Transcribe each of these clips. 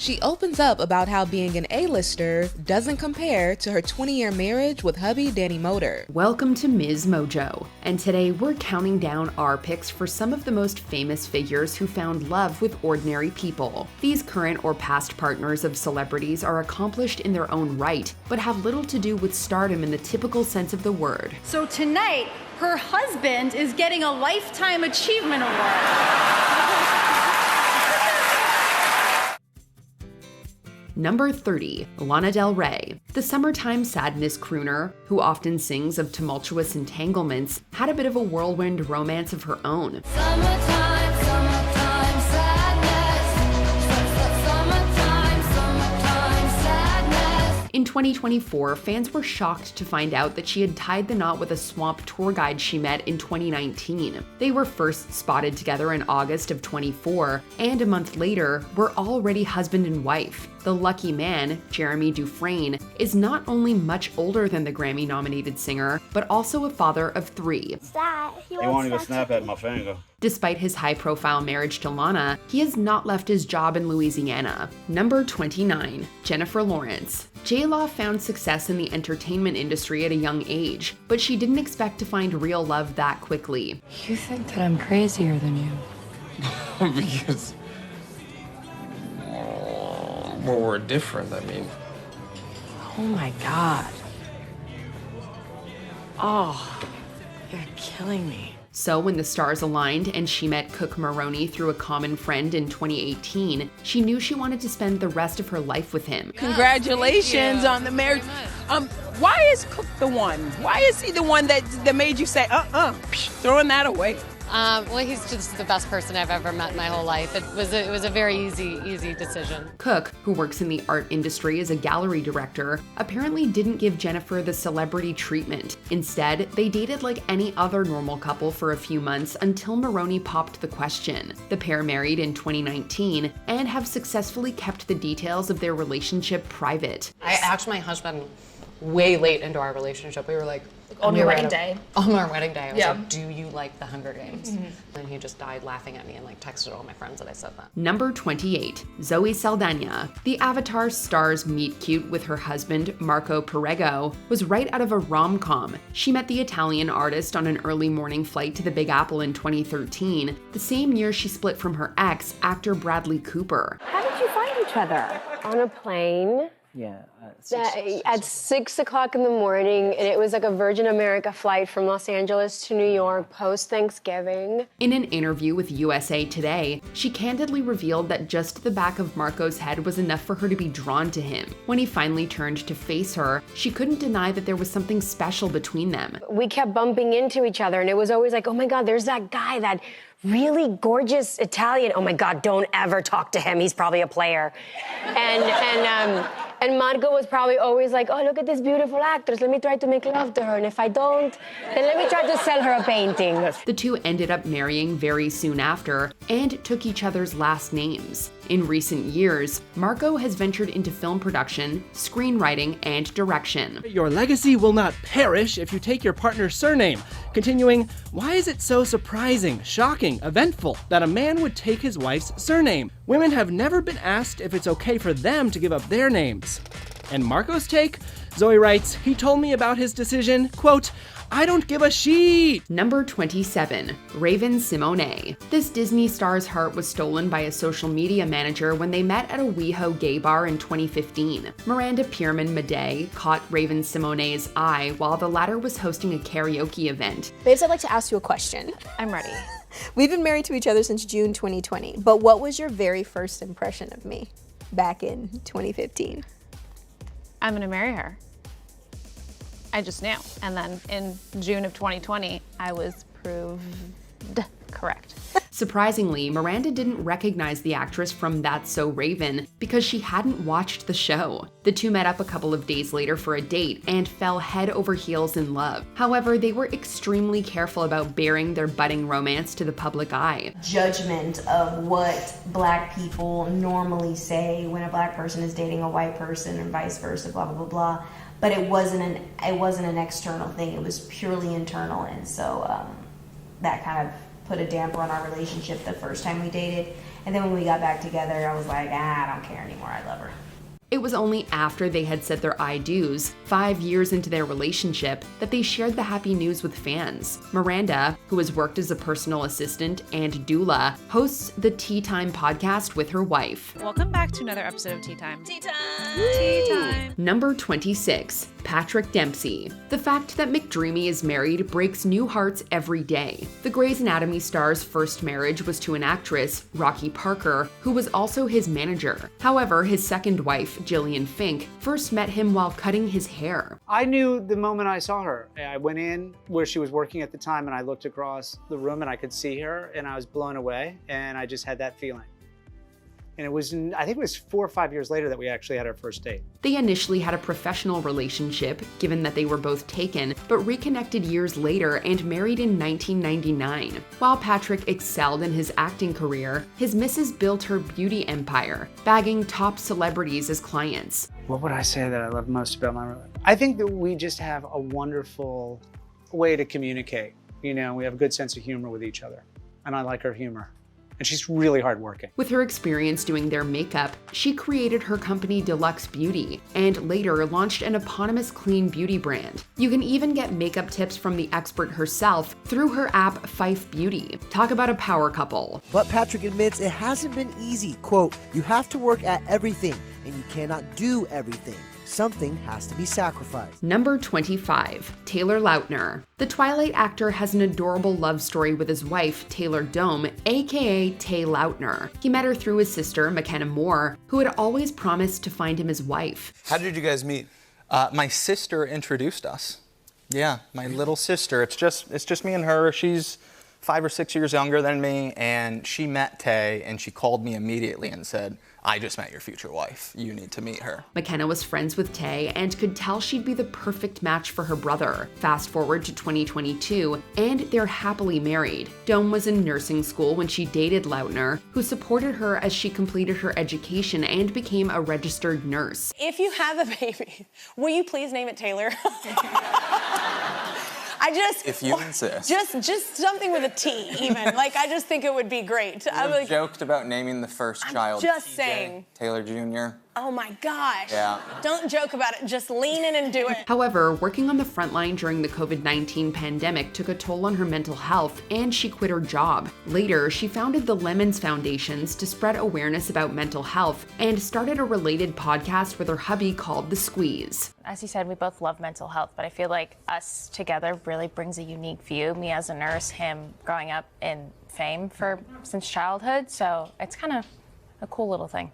She opens up about how being an A-lister doesn't compare to her 20-year marriage with hubby Danny Moder. Welcome to MsMojo, and today we're counting down our picks for some of the most famous figures who found love with ordinary people. These current or past partners of celebrities are accomplished in their own right, but have little to do with stardom in the typical sense of the word. So tonight, her husband is getting a Lifetime Achievement Award. Number 30, Lana Del Rey. The summertime sadness crooner, who often sings of tumultuous entanglements, had a bit of a whirlwind romance of her own. Summertime, summertime sadness. Summertime, summertime sadness. In 2024, fans were shocked to find out that she had tied the knot with a swamp tour guide she met in 2019. They were first spotted together in August of 24, and a month later, were already husband and wife. The lucky man, Jeremy Dufresne, is not only much older than the Grammy-nominated singer, but also a father of 3. He won't even snap at my finger. Despite his high-profile marriage to Lana, he has not left his job in Louisiana. Number 29, Jennifer Lawrence. J-Law found success in the entertainment industry at a young age, but she didn't expect to find real love that quickly. You think that I'm crazier than you? Because... well, we're different, I mean. Oh my God. Oh, you're killing me. So when the stars aligned and she met Cook Maroney through a common friend in 2018, she knew she wanted to spend the rest of her life with him. Congratulations on the marriage. Why is Cook the one? Why is he the one that made you say, throwing that away? Well, he's just the best person I've ever met in my whole life. It was a very easy decision. Cook, who works in the art industry as a gallery director, apparently didn't give Jennifer the celebrity treatment. Instead, they dated like any other normal couple for a few months until Maroney popped the question. The pair married in 2019 and have successfully kept the details of their relationship private. My husband, way late into our relationship, we were like, on your wedding day. On our wedding day, I was Yeah. like, do you like the Hunger Games? And he just died laughing at me and like texted all my friends that I said that. Number 28, Zoe Saldana. The Avatar star's meet-cute with her husband, Marco Perego, was right out of a rom-com. She met the Italian artist on an early morning flight to the Big Apple in 2013, the same year she split from her ex, actor Bradley Cooper. How did you find each other? On a plane. Yeah. At 6 o'clock in the morning, and it was like a Virgin America flight from Los Angeles to New York post-Thanksgiving. In an interview with USA Today, she candidly revealed that just the back of Marco's head was enough for her to be drawn to him. When he finally turned to face her, she couldn't deny that there was something special between them. We kept bumping into each other, and it was always like, oh my God, there's that guy, that really gorgeous Italian. Oh my God, don't ever talk to him. He's probably a player. And Marco was probably always like, oh, look at this beautiful actress. Let me try to make love to her. And if I don't, then let me try to sell her a painting. The two ended up marrying very soon after and took each other's last names. In recent years, Marco has ventured into film production, screenwriting, and direction. Your legacy will not perish if you take your partner's surname. Continuing, why is it so surprising, shocking, eventful that a man would take his wife's surname? Women have never been asked if it's okay for them to give up their names. And Marco's take? Zoe writes, he told me about his decision, quote, I don't give a sheet. Number 27, Raven-Symoné. This Disney star's heart was stolen by a social media manager when they met at a WeHo gay bar in 2015. Miranda Pierman-Madej caught Raven-Symoné's eye while the latter was hosting a karaoke event. Babes, I'd like to ask you a question. I'm ready. We've been married to each other since June 2020, but what was your very first impression of me back in 2015? I'm gonna marry her. I just knew. And then in June of 2020, I was proved correct. Surprisingly, Miranda didn't recognize the actress from That's So Raven because she hadn't watched the show. The two met up a couple of days later for a date and fell head over heels in love. However, they were extremely careful about bearing their budding romance to the public eye. Judgment of what Black people normally say when a Black person is dating a white person and vice versa, blah, blah, blah, blah. But it wasn't an external thing. It was purely internal, and so that kind of put a damper on our relationship the first time we dated. And then when we got back together, I was like, I don't care anymore. I love her. It was only after they had said their I do's, 5 years into their relationship, that they shared the happy news with fans. Miranda, who has worked as a personal assistant and doula, hosts the Tea Time podcast with her wife. Welcome back to another episode of Tea Time. Tea Time! Tea Time! Number 26, Patrick Dempsey. The fact that McDreamy is married breaks new hearts every day. The Grey's Anatomy star's first marriage was to an actress, Rocky Parker, who was also his manager. However, his second wife, Gillian Fink, first met him while cutting his hair. I knew the moment I saw her. I went in where she was working at the time and I looked across the room and I could see her and I was blown away and I just had that feeling. And it was, I think it was 4 or 5 years later that we actually had our first date. They initially had a professional relationship, given that they were both taken, but reconnected years later and married in 1999. While Patrick excelled in his acting career, his missus built her beauty empire, bagging top celebrities as clients. What would I say that I love most about my relationship? I think that we just have a wonderful way to communicate. You know, we have a good sense of humor with each other, and I like her humor. And she's really hardworking. With her experience doing their makeup, she created her company Deluxe Beauty, and later launched an eponymous clean beauty brand. You can even get makeup tips from the expert herself through her app Fife Beauty. Talk about a power couple. But Patrick admits it hasn't been easy. Quote, "You have to work at everything, and you cannot do everything. Something has to be sacrificed." Number 25, Taylor Lautner. The Twilight actor has an adorable love story with his wife, Taylor Dome, aka Tay Lautner. He met her through his sister, McKenna Moore, who had always promised to find him his wife. How did you guys meet? My sister introduced us. Yeah, my little sister. It's just me and her. She's 5 or 6 years younger than me, and she met Tay, and she called me immediately and said, "I just met your future wife. You need to meet her." McKenna was friends with Tay and could tell she'd be the perfect match for her brother. Fast forward to 2022, and they're happily married. Dome was in nursing school when she dated Lautner, who supported her as she completed her education and became a registered nurse. If you have a baby, will you please name it Taylor? If you insist. Just something with a T, even. Like, I just think it would be great. I've like, joked about naming the first child just TJ, saying. Taylor Jr. Oh my gosh. Yeah. Don't joke about it. Just lean in and do it. However, working on the front line during the COVID-19 pandemic took a toll on her mental health, and she quit her job. Later, she founded the Lemons Foundations to spread awareness about mental health and started a related podcast with her hubby called The Squeeze. As you said, we both love mental health, but I feel like us together really brings a unique view. Me as a nurse, him growing up in fame since childhood, so it's kind of a cool little thing.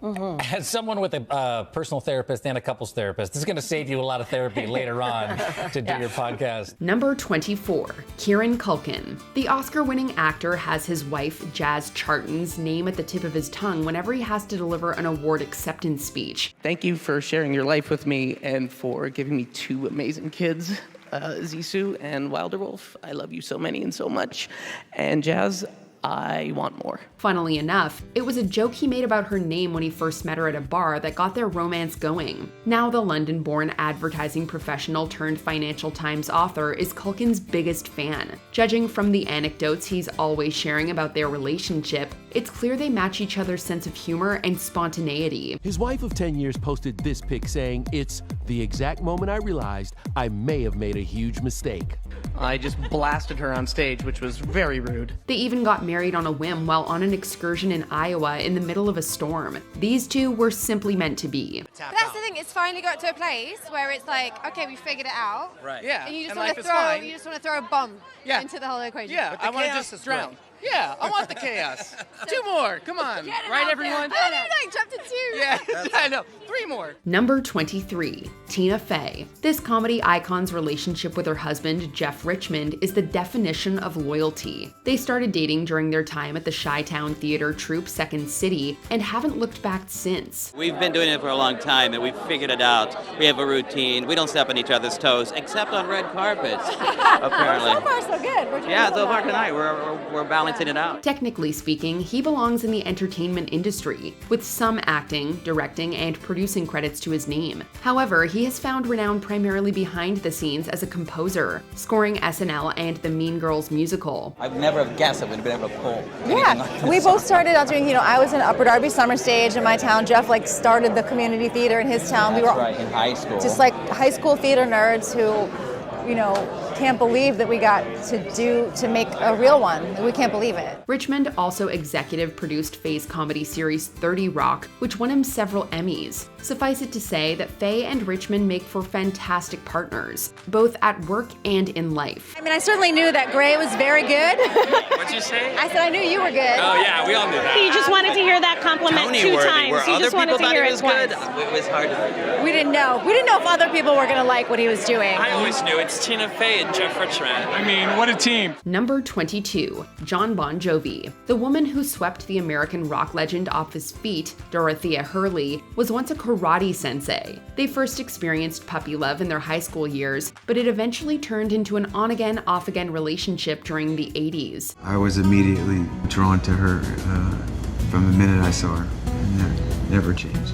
As someone with a personal therapist and a couples therapist, this is going to save you a lot of therapy later on to do your podcast. Number 24, Kieran Culkin. The Oscar-winning actor has his wife, Jazz Charton's name at the tip of his tongue whenever he has to deliver an award acceptance speech. Thank you for sharing your life with me and for giving me 2 amazing kids, Zissou and Wilder Wolf. I love you so many and so much. And Jazz, I want more. Funnily enough, it was a joke he made about her name when he first met her at a bar that got their romance going. Now the London-born advertising professional turned Financial Times author is Culkin's biggest fan. Judging from the anecdotes he's always sharing about their relationship, it's clear they match each other's sense of humor and spontaneity. His wife of 10 years posted this pic saying, "It's the exact moment I realized I may have made a huge mistake." I just blasted her on stage, which was very rude. They even got married on a whim while on an excursion in Iowa in the middle of a storm. These two were simply meant to be. But that's the thing, it's finally got to a place where it's like, okay, we figured it out. Right. Yeah. And you just and want life to is fine. you just want to throw a bomb into the whole equation. Yeah, I want to just drown. Yeah, I want the chaos. 2 more, come on. Right, everyone? I don't even like jumped to 2. Yeah, I know. 3 more. Number 23, Tina Fey. This comedy icon's relationship with her husband, Jeff Richmond, is the definition of loyalty. They started dating during their time at the Chi-Town theater troupe Second City and haven't looked back since. We've been doing it for a long time and we've figured it out. We have a routine. We don't step on each other's toes, except on red carpets, apparently. So far, so good. So far tonight, we're balancing it out. Technically speaking, he belongs in the entertainment industry, with some acting, directing, and producing producing credits to his name. However, he has found renown primarily behind the scenes as a composer, scoring SNL and the Mean Girls musical. I'd never have guessed I would have been able to pull. Yeah, we both started out doing, I was in Upper Darby Summer Stage in my town. Jeff started the community theater in his town. That's right, in high school. Just high school theater nerds who, can't believe that we got to make a real one. We can't believe it. Richmond also executive produced Faye's comedy series 30 Rock, which won him several Emmys. Suffice it to say that Faye and Richmond make for fantastic partners, both at work and in life. I mean, I certainly knew that Gray was very good. What'd you say? I said I knew you were good. Oh yeah, we all knew that. You just wanted to hear that compliment Tony 2 worthy. times. Were You other just wanted people to hear thought it he was good? once. It was hard to figure out. We didn't know. We didn't know if other people were going to like what he was doing. I always knew. It's Tina Fey and Jeff Richmond. I mean, what a team. Number 22, John Bon Jovi. The woman who swept the American rock legend off his feet, Dorothea Hurley, was once a karate sensei. They first experienced puppy love in their high school years, but it eventually turned into an on-again, off-again relationship during the 80s. I was immediately drawn to her from the minute I saw her, and that never changed.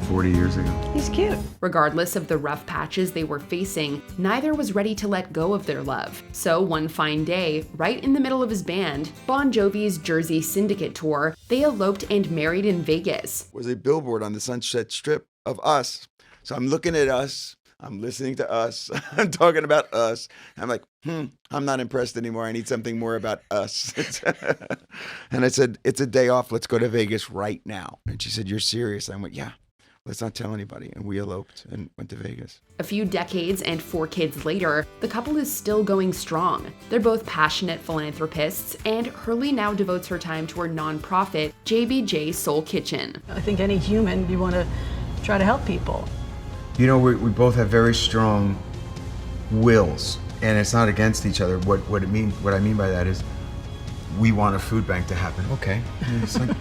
40 years ago. He's cute. Regardless of the rough patches they were facing, neither was ready to let go of their love. So one fine day, right in the middle of his band, Bon Jovi's Jersey Syndicate tour, they eloped and married in Vegas. Was a billboard on the Sunset Strip of us. So I'm looking at us, I'm listening to us, I'm talking about us. I'm like, I'm not impressed anymore. I need something more about us. And I said, it's a day off. Let's go to Vegas right now. And she said, you're serious? I went, yeah. Let's not tell anybody. And we eloped and went to Vegas. A few decades and 4 kids later, the couple is still going strong. They're both passionate philanthropists, and Hurley now devotes her time to her nonprofit, JBJ Soul Kitchen. I think any human, you want to try to help people. We both have very strong wills, and it's not against each other. What I mean by that is, we want a food bank to happen. Okay, it's like,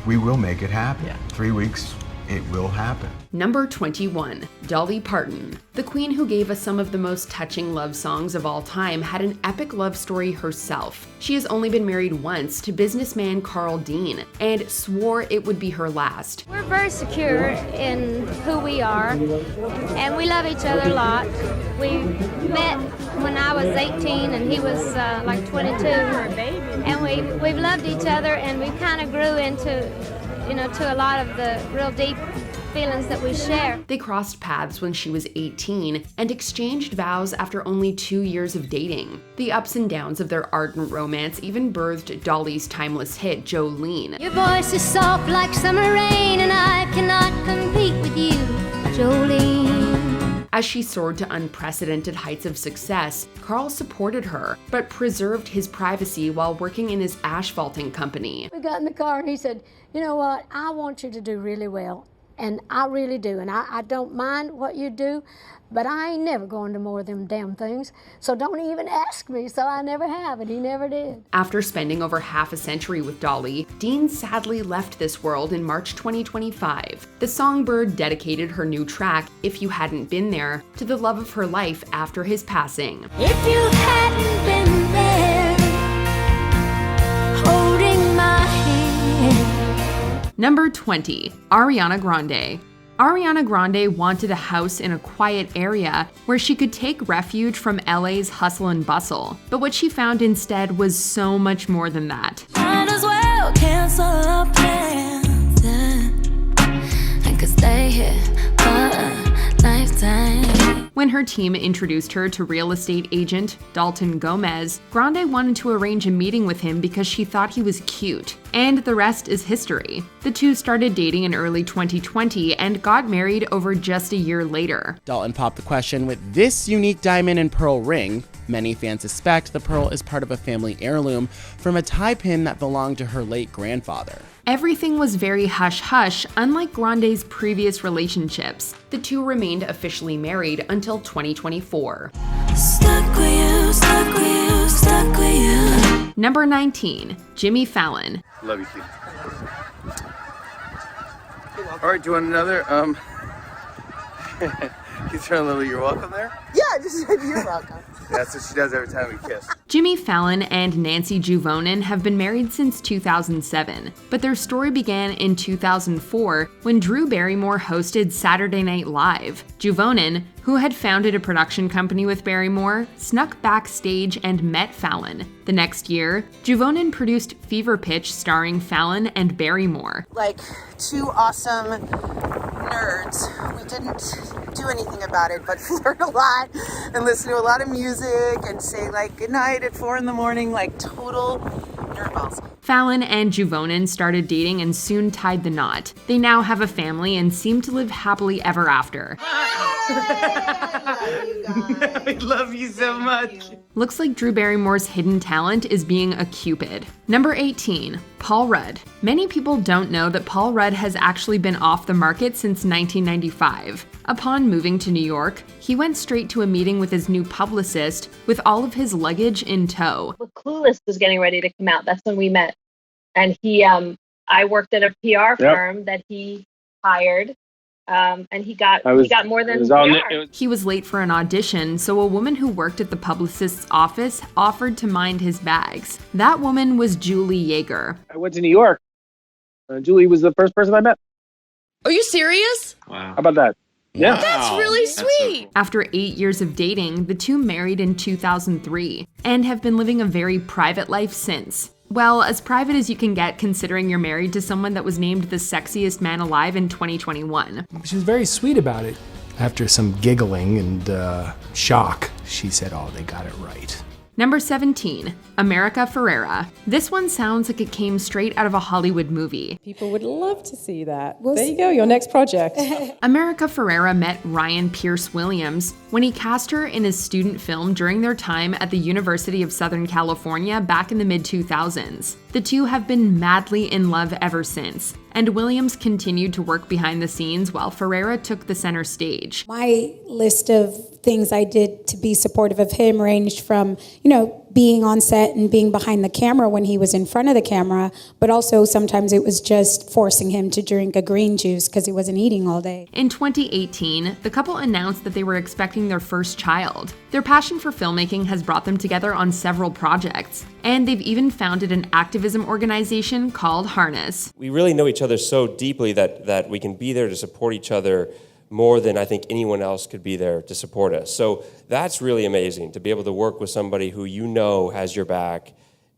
we will make it happen. Yeah. 3 weeks. It will happen. Number 21, Dolly Parton. The queen who gave us some of the most touching love songs of all time had an epic love story herself. She has only been married once to businessman Carl Dean and swore it would be her last. We're very secure in who we are, and we love each other a lot. We met when I was 18 and he was 22, and we've loved each other, and we kind of grew into to a lot of the real deep feelings that we share. They crossed paths when she was 18 and exchanged vows after only 2 years of dating. The ups and downs of their ardent romance even birthed Dolly's timeless hit, Jolene. Your voice is soft like summer rain, and I cannot compete with you, Jolene. As she soared to unprecedented heights of success, Carl supported her, but preserved his privacy while working in his asphalting company. We got in the car and he said, you know what, I want you to do really well, and I really do, and I don't mind what you do, but I ain't never going to more of them damn things, so don't even ask me, so I never have, and he never did. After spending over half a century with Dolly, Dean sadly left this world in March 2025. The songbird dedicated her new track, If You Hadn't Been There, to the love of her life after his passing. If you hadn't been there, holding my hand. Number 20, Ariana Grande. Ariana Grande wanted a house in a quiet area where she could take refuge from LA's hustle and bustle. But what she found instead was so much more than that. Might as well cancel our plans, I could stay here for a lifetime. When her team introduced her to real estate agent Dalton Gomez, Grande wanted to arrange a meeting with him because she thought he was cute. And the rest is history. The two started dating in early 2020 and got married over just a year later. Dalton popped the question with this unique diamond and pearl ring. Many fans suspect the pearl is part of a family heirloom from a tie pin that belonged to her late grandfather. Everything was very hush-hush, unlike Grande's previous relationships. The two remained officially married until 2024. Stuck with you, stuck with you, stuck with you. Number 19, Jimmy Fallon. Love you, Keith. All right, do you want another? You throw a little "you're welcome" there? Yeah, I just said you're welcome. That's what she does every time we kiss. Jimmy Fallon and Nancy Juvonen have been married since 2007, but their story began in 2004 when Drew Barrymore hosted Saturday Night Live. Juvonen, who had founded a production company with Barrymore, snuck backstage and met Fallon. The next year, Juvonen produced Fever Pitch starring Fallon and Barrymore. Like two awesome nerds. We didn't do anything about it, but flirt a lot and listen to a lot of music and say like goodnight at 4 a.m, like total nerdballs. Fallon and Juvonen started dating and soon tied the knot. They now have a family and seem to live happily ever after. I love you so much. Looks like Drew Barrymore's hidden talent is being a Cupid. Number 18, Paul Rudd. Many people don't know that Paul Rudd has actually been off the market since 1995. Upon moving to New York, he went straight to a meeting with his new publicist with all of his luggage in tow. Clueless was getting ready to come out. That's when we met. And I worked at a PR firm that he hired. And he got more than PR. He was late for an audition, so a woman who worked at the publicist's office offered to mind his bags. That woman was Julie Yeager. I went to New York. Julie was the first person I met. Are you serious? Wow. How about that? Yeah. That's really sweet. After 8 years of dating, the two married in 2003 and have been living a very private life since. Well, as private as you can get considering you're married to someone that was named the sexiest man alive in 2021. She was very sweet about it. After some giggling and shock, she said, "Oh, they got it right." Number 17, America Ferrera. This one sounds like it came straight out of a Hollywood movie. People would love to see that. There you go, your next project. America Ferrera met Ryan Pierce Williams when he cast her in his student film during their time at the University of Southern California back in the mid-2000s. The two have been madly in love ever since, and Williams continued to work behind the scenes while Ferrera took the center stage. My list of things I did to be supportive of him ranged from, being on set and being behind the camera when he was in front of the camera, but also sometimes it was just forcing him to drink a green juice because he wasn't eating all day. In 2018, the couple announced that they were expecting their first child. Their passion for filmmaking has brought them together on several projects, and they've even founded an activism organization called Harness. We really know each other so deeply that we can be there to support each other more than I think anyone else could be there to support us. So that's really amazing, to be able to work with somebody who has your back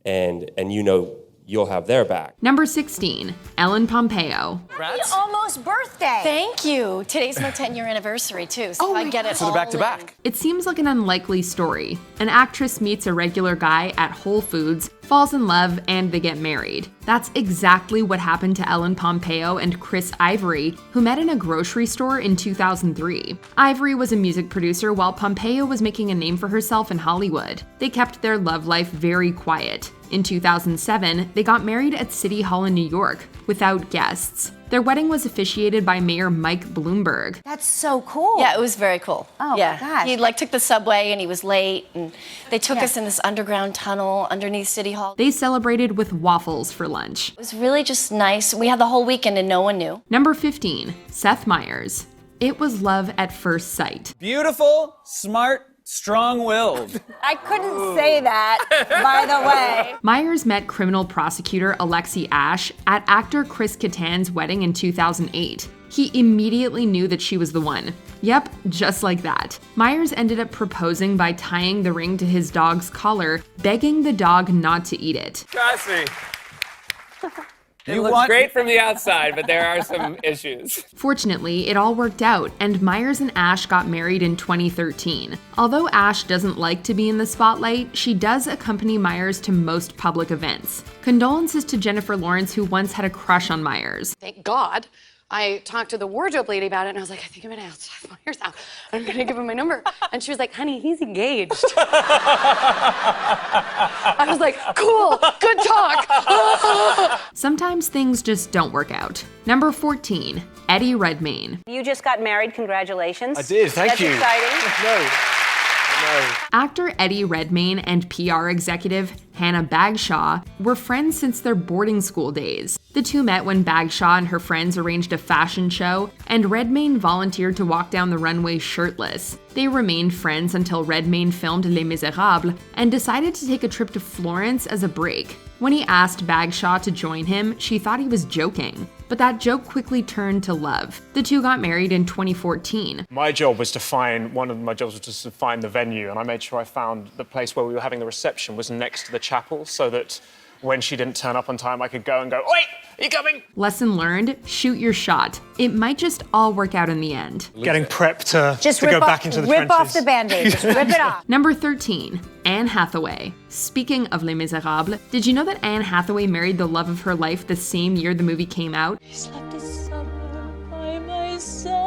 and you'll have their back. Number 16, Ellen Pompeo. Happy almost birthday. Thank you. Today's my 10-year anniversary too, so I get it So all they're back to in. back. It seems like an unlikely story. An actress meets a regular guy at Whole Foods, falls in love, and they get married. That's exactly what happened to Ellen Pompeo and Chris Ivory, who met in a grocery store in 2003. Ivory was a music producer while Pompeo was making a name for herself in Hollywood. They kept their love life very quiet. In 2007, they got married at City Hall in New York, without guests. Their wedding was officiated by Mayor Mike Bloomberg. That's so cool. Yeah, it was very cool. Oh my gosh. He took the subway and he was late and they took us in this underground tunnel underneath City Hall. They celebrated with waffles for lunch. It was really just nice. We had the whole weekend and no one knew. Number 15, Seth Meyers. It was love at first sight. Beautiful, smart, strong-willed. I couldn't say that, by the way. Meyers met criminal prosecutor Alexi Ashe at actor Chris Kattan's wedding in 2008. He immediately knew that she was the one. Yep, just like that. Meyers ended up proposing by tying the ring to his dog's collar, begging the dog not to eat it. Trust me. It looks great from the outside, but there are some issues. Fortunately, it all worked out, and Meyers and Ashe got married in 2013. Although Ashe doesn't like to be in the spotlight, she does accompany Meyers to most public events. Condolences to Jennifer Lawrence, who once had a crush on Meyers. Thank God. I talked to the wardrobe lady about it, and I was like, I think I'm gonna ask Seth Meyers out. I'm gonna give him my number. And she was like, honey, he's engaged. I was like, cool, good talk. Sometimes things just don't work out. Number 14, Eddie Redmayne. You just got married, congratulations. I did, thank you. That's exciting. No. Actor Eddie Redmayne and PR executive Hannah Bagshaw were friends since their boarding school days. The two met when Bagshaw and her friends arranged a fashion show, and Redmayne volunteered to walk down the runway shirtless. They remained friends until Redmayne filmed Les Miserables and decided to take a trip to Florence as a break. When he asked Bagshaw to join him, she thought he was joking. But that joke quickly turned to love. The two got married in 2014. One of my jobs was just to find the venue, and I made sure I found the place where we were having the reception was next to the chapel, so that when she didn't turn up on time, I could go and go, "Wait, are you coming?" Lesson learned, shoot your shot. It might just all work out in the end. Getting prepped to go back into the trenches. Rip off the Band-Aid, just rip it off. Number 13, Anne Hathaway. Speaking of Les Miserables, did you know that Anne Hathaway married the love of her life the same year the movie came out? He slept a summer by my side.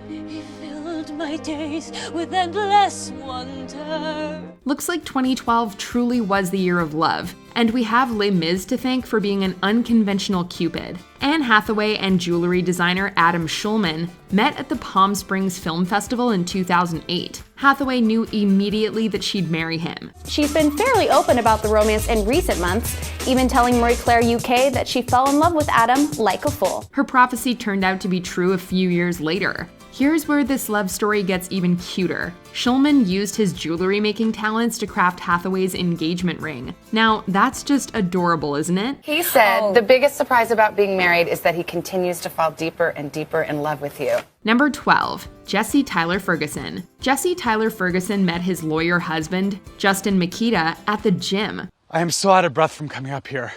He filled my days with endless wonder. Looks like 2012 truly was the year of love, and we have Les Mis to thank for being an unconventional Cupid. Anne Hathaway and jewelry designer Adam Schulman met at the Palm Springs Film Festival in 2008. Hathaway knew immediately that she'd marry him. She's been fairly open about the romance in recent months, even telling Marie Claire UK that she fell in love with Adam like a fool. Her prophecy turned out to be true a few years later. Here's where this love story gets even cuter. Schulman used his jewelry making talents to craft Hathaway's engagement ring. Now, that's just adorable, isn't it? He said the biggest surprise about being married is that he continues to fall deeper and deeper in love with you. Number 12, Jesse Tyler Ferguson. Jesse Tyler Ferguson met his lawyer husband, Justin Makita, at the gym. I am so out of breath from coming up here.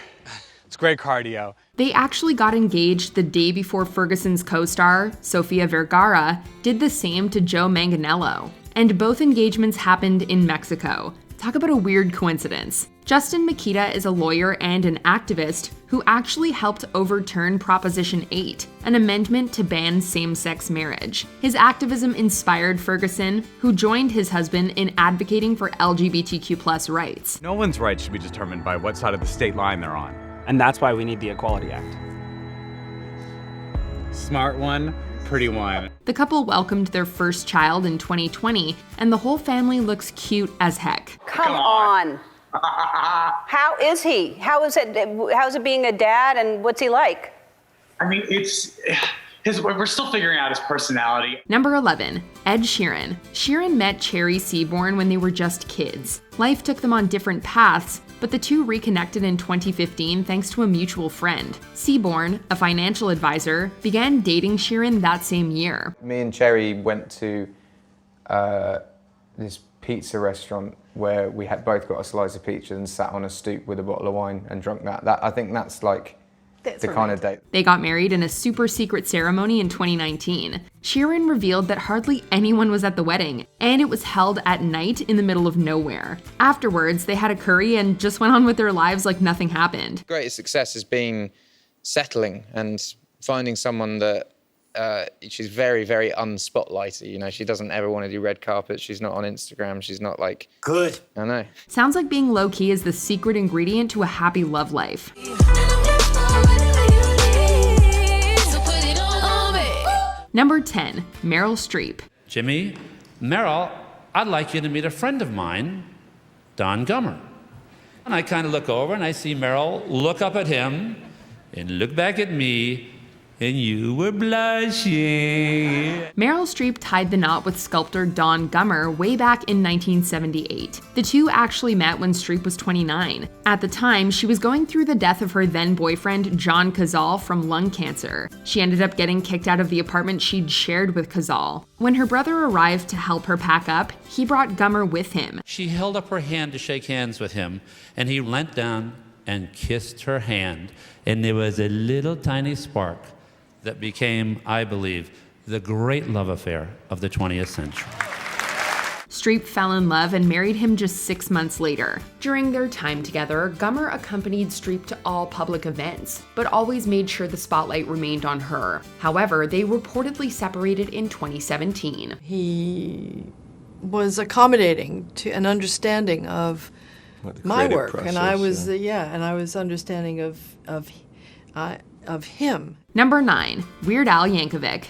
It's great cardio. They actually got engaged the day before Ferguson's co-star, Sofia Vergara, did the same to Joe Manganiello. And both engagements happened in Mexico. Talk about a weird coincidence. Justin Makita is a lawyer and an activist who actually helped overturn Proposition 8, an amendment to ban same-sex marriage. His activism inspired Ferguson, who joined his husband in advocating for LGBTQ+ rights. No one's rights should be determined by what side of the state line they're on. And that's why we need the Equality Act. Smart one, pretty one. The couple welcomed their first child in 2020, and the whole family looks cute as heck. Come on. How is he? How's it being a dad, and what's he like? I mean, we're still figuring out his personality. Number 11, Ed Sheeran. Sheeran met Cherry Seaborn when they were just kids. Life took them on different paths, but the two reconnected in 2015 thanks to a mutual friend. Seaborn, a financial advisor, began dating Sheeran that same year. Me and Cherry went to this pizza restaurant where we had both got a slice of pizza and sat on a stoop with a bottle of wine and drunk that. I think that's like the kind of date. They got married in a super secret ceremony in 2019. Sheeran revealed that hardly anyone was at the wedding, and it was held at night in the middle of nowhere. Afterwards, they had a curry and just went on with their lives like nothing happened. Greatest success has been settling and finding someone that she's very, very unspotlighty. You know, she doesn't ever want to do red carpets. She's not on Instagram. She's not like... Good. I know. Sounds like being low-key is the secret ingredient to a happy love life. Number 10, Meryl Streep. Jimmy, Meryl, I'd like you to meet a friend of mine, Don Gummer. And I kind of look over and I see Meryl look up at him and look back at me, and you were blushing. Meryl Streep tied the knot with sculptor Don Gummer way back in 1978. The two actually met when Streep was 29. At the time, she was going through the death of her then-boyfriend John Cazale from lung cancer. She ended up getting kicked out of the apartment she'd shared with Cazale. When her brother arrived to help her pack up, he brought Gummer with him. She held up her hand to shake hands with him, and he leant down and kissed her hand, and there was a little tiny spark that became, I believe, the great love affair of the 20th century. Streep fell in love and married him just 6 months later. During their time together, Gummer accompanied Streep to all public events, but always made sure the spotlight remained on her. However, they reportedly separated in 2017. He was accommodating to an understanding of my work, process, and I was and I was understanding of him. Number 9, Weird Al Yankovic.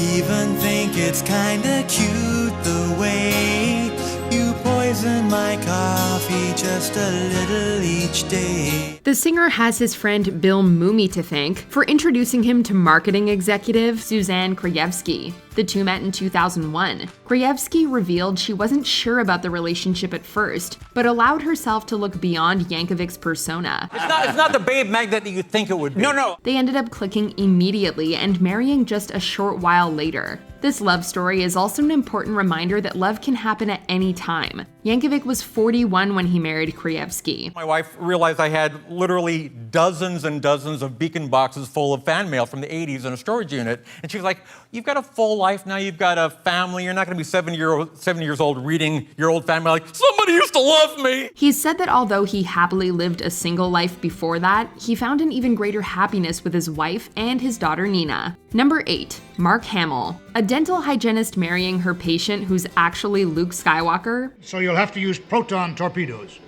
Even think it's kinda cute the way you poison my coffee just a little each day. The singer has his friend Bill Mumy to thank for introducing him to marketing executive Suzanne Krajewski. The two met in 2001. Krajewski revealed she wasn't sure about the relationship at first, but allowed herself to look beyond Yankovic's persona. It's not the babe magnet that you think it would be. No. They ended up clicking immediately and marrying just a short while later. This love story is also an important reminder that love can happen at any time. Yankovic was 41 when he married Krajewski. My wife realized I had literally dozens and dozens of beacon boxes full of fan mail from the 80s in a storage unit. And she was like, you've got a full life now, you've got a family, you're not gonna be 7 years old reading your old fan mail like, somebody used to love me. He said that although he happily lived a single life before that, he found an even greater happiness with his wife and his daughter Nina. Number 8, Mark Hamill. A dental hygienist marrying her patient who's actually Luke Skywalker. So you'll have to use proton torpedoes.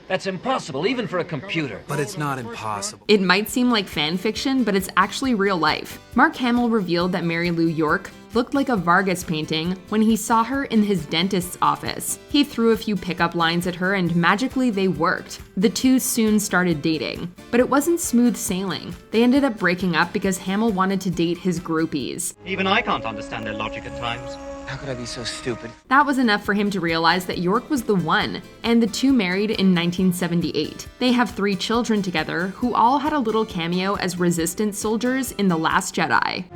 That's impossible, even for a computer. But it's not impossible. It might seem like fan fiction, but it's actually real life. Mark Hamill revealed that Mary Lou York looked like a Vargas painting when he saw her in his dentist's office. He threw a few pickup lines at her and magically they worked. The two soon started dating. But it wasn't smooth sailing. They ended up breaking up because Hamill wanted to date his groupies. Even I can't understand their logic at times. How could I be so stupid? That was enough for him to realize that York was the one, and the two married in 1978. They have 3 children together, who all had a little cameo as resistance soldiers in The Last Jedi.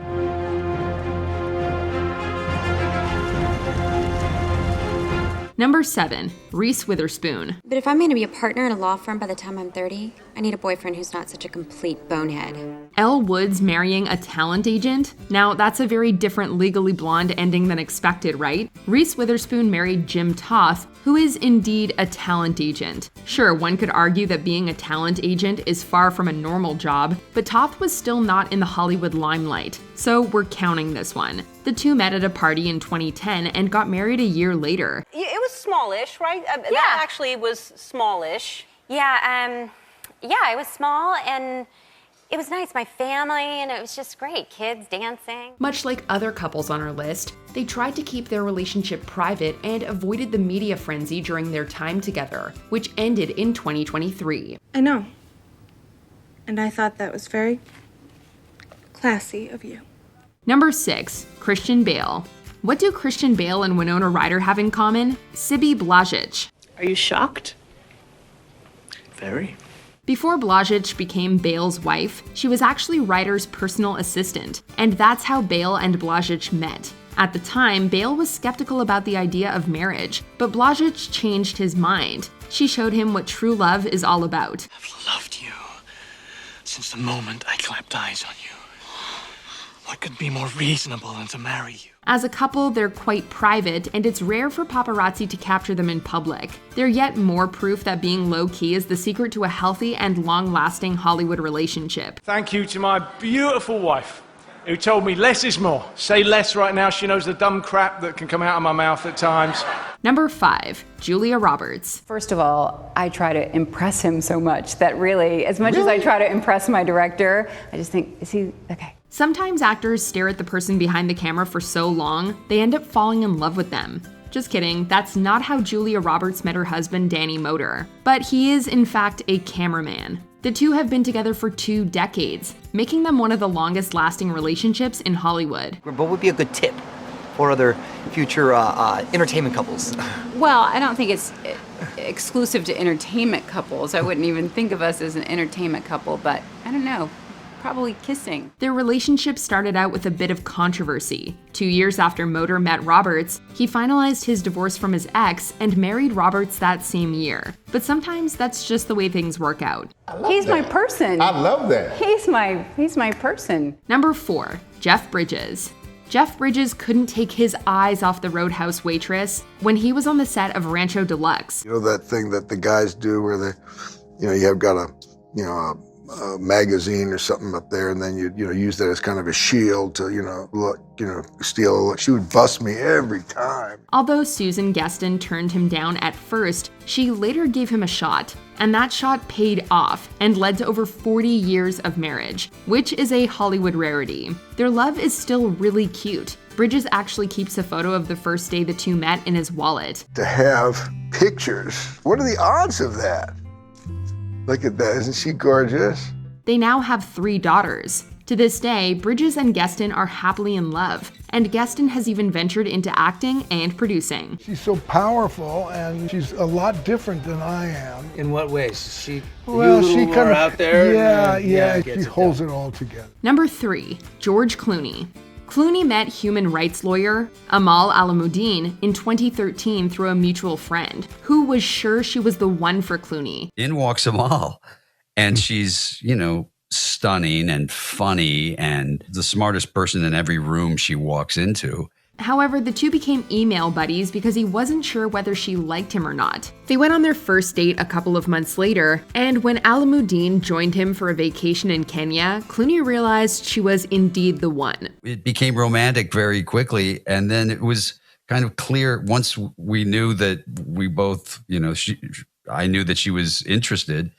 Number 7, Reese Witherspoon. But if I'm going to be a partner in a law firm by the time I'm 30, I need a boyfriend who's not such a complete bonehead. Elle Woods marrying a talent agent? Now, that's a very different Legally Blonde ending than expected, right? Reese Witherspoon married Jim Toth, who is indeed a talent agent. Sure, one could argue that being a talent agent is far from a normal job, but Toth was still not in the Hollywood limelight, so we're counting this one. The two met at a party in 2010 and got married a year later. It was smallish, right? That actually was smallish. Yeah, it was small and it was nice. My family, and it was just great. Kids dancing. Much like other couples on our list, they tried to keep their relationship private and avoided the media frenzy during their time together, which ended in 2023. I know. And I thought that was very classy of you. Number 6, Christian Bale. What do Christian Bale and Winona Ryder have in common? Sibby Blazich. Are you shocked? Very. Before Blazich became Bale's wife, she was actually Ryder's personal assistant, and that's how Bale and Blazich met. At the time, Bale was skeptical about the idea of marriage, but Blazich changed his mind. She showed him what true love is all about. I've loved you since the moment I clapped eyes on you. What could be more reasonable than to marry you? As a couple, they're quite private, and it's rare for paparazzi to capture them in public. They're yet more proof that being low-key is the secret to a healthy and long-lasting Hollywood relationship. Thank you to my beautiful wife, who told me less is more. Say less right now, she knows the dumb crap that can come out of my mouth at times. Number 5, Julia Roberts. First of all, I try to impress him so much that really, as much as I try to impress my director, I just think, is he okay? Sometimes actors stare at the person behind the camera for so long, they end up falling in love with them. Just kidding, that's not how Julia Roberts met her husband Danny Moder. But he is, in fact, a cameraman. The two have been together for 2 decades, making them one of the longest-lasting relationships in Hollywood. What would be a good tip for other future entertainment couples? Well, I don't think it's exclusive to entertainment couples. I wouldn't even think of us as an entertainment couple, but I don't know. Probably kissing. Their relationship started out with a bit of controversy. 2 years after Moder met Roberts, he finalized his divorce from his ex and married Roberts that same year. But sometimes that's just the way things work out. He's my person. I love that. He's my person. Number 4, Jeff Bridges. Jeff Bridges couldn't take his eyes off the Roadhouse waitress when he was on the set of Rancho Deluxe. You know that thing that the guys do where they, you have got a magazine or something up there, and then you use that as kind of a shield to steal a look. She would bust me every time. Although Susan Geston turned him down at first, she later gave him a shot. and that shot paid off and led to over 40 years of marriage, which is a Hollywood rarity. Their love is still really cute. Bridges actually keeps a photo of the first day the two met in his wallet. To have pictures, what are the odds of that? Look at that, isn't she gorgeous? They now have 3 daughters. To this day, Bridges and Gueston are happily in love, and Gueston has even ventured into acting and producing. She's so powerful, and she's a lot different than I am. In what ways? She kind of out there? Yeah, she holds it all together. Number 3, George Clooney. Clooney met human rights lawyer Amal Alamuddin in 2013 through a mutual friend, who was sure she was the one for Clooney. In walks Amal, and she's, stunning and funny and the smartest person in every room she walks into. However, the two became email buddies because he wasn't sure whether she liked him or not. They went on their first date a couple of months later, and when Alamuddin joined him for a vacation in Kenya, Clooney realized she was indeed the one. It became romantic very quickly, and then it was kind of clear once we knew that we both, I knew that she was interested.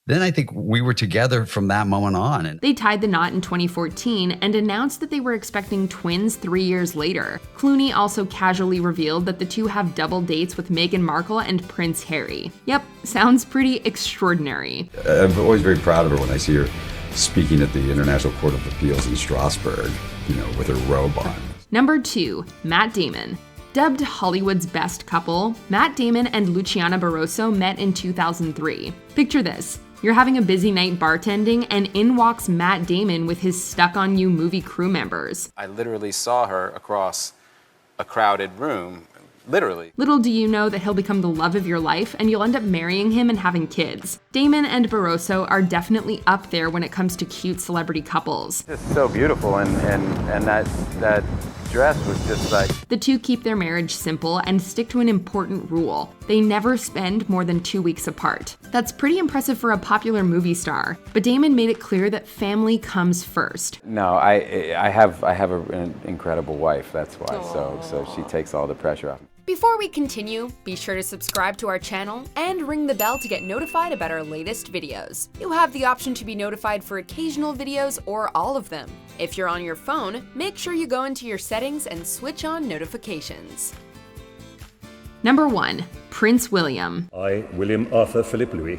Then I think we were together from that moment on. They tied the knot in 2014 and announced that they were expecting twins 3 years later. Clooney also casually revealed that the two have double dates with Meghan Markle and Prince Harry. Yep, sounds pretty extraordinary. I'm always very proud of her when I see her speaking at the International Court of Appeals in Strasbourg, with her robe on. Number 2, Matt Damon. Dubbed Hollywood's best couple, Matt Damon and Luciana Barroso met in 2003. Picture this. You're having a busy night bartending, and in walks Matt Damon with his Stuck on You movie crew members. I literally saw her across a crowded room, literally. Little do you know that he'll become the love of your life, and you'll end up marrying him and having kids. Damon and Barroso are definitely up there when it comes to cute celebrity couples. Just so beautiful, and that dress was just like... The two keep their marriage simple and stick to an important rule. They never spend more than 2 weeks apart. That's pretty impressive for a popular movie star, but Damon made it clear that family comes first. No, I have an incredible wife, that's why, so she takes all the pressure off. Before we continue, be sure to subscribe to our channel and ring the bell to get notified about our latest videos. You have the option to be notified for occasional videos or all of them. If you're on your phone, make sure you go into your settings and switch on notifications. Number 1, Prince William. I, William Arthur Philip Louis.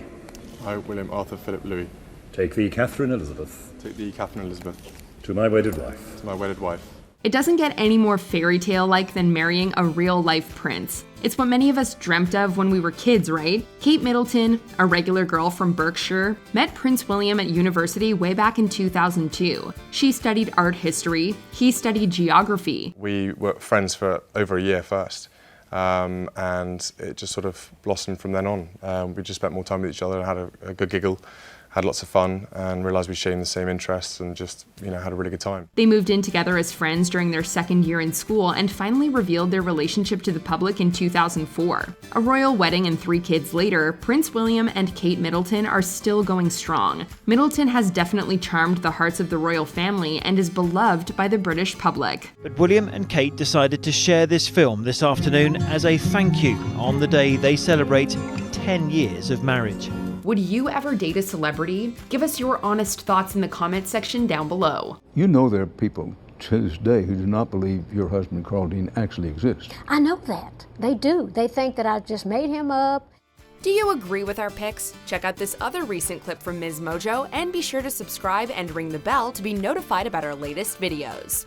I, William Arthur Philip Louis. Take thee, Catherine Elizabeth. Take thee, Catherine Elizabeth. To my wedded wife. To my wedded wife. It doesn't get any more fairy tale-like than marrying a real-life prince. It's what many of us dreamt of when we were kids, right? Kate Middleton, a regular girl from Berkshire, met Prince William at university way back in 2002. She studied art history, he studied geography. We were friends for over a year first, and it just sort of blossomed from then on. We just spent more time with each other and had a good giggle. Had lots of fun and realized we shared the same interests and just, had a really good time. They moved in together as friends during their second year in school and finally revealed their relationship to the public in 2004. A royal wedding and 3 kids later, Prince William and Kate Middleton are still going strong. Middleton has definitely charmed the hearts of the royal family and is beloved by the British public. But William and Kate decided to share this film this afternoon as a thank you on the day they celebrate 10 years of marriage. Would you ever date a celebrity? Give us your honest thoughts in the comment section down below. You know there are people to this day who do not believe your husband Carl Dean actually exists. I know that. They do. They think that I just made him up. Do you agree with our picks? Check out this other recent clip from MsMojo and be sure to subscribe and ring the bell to be notified about our latest videos.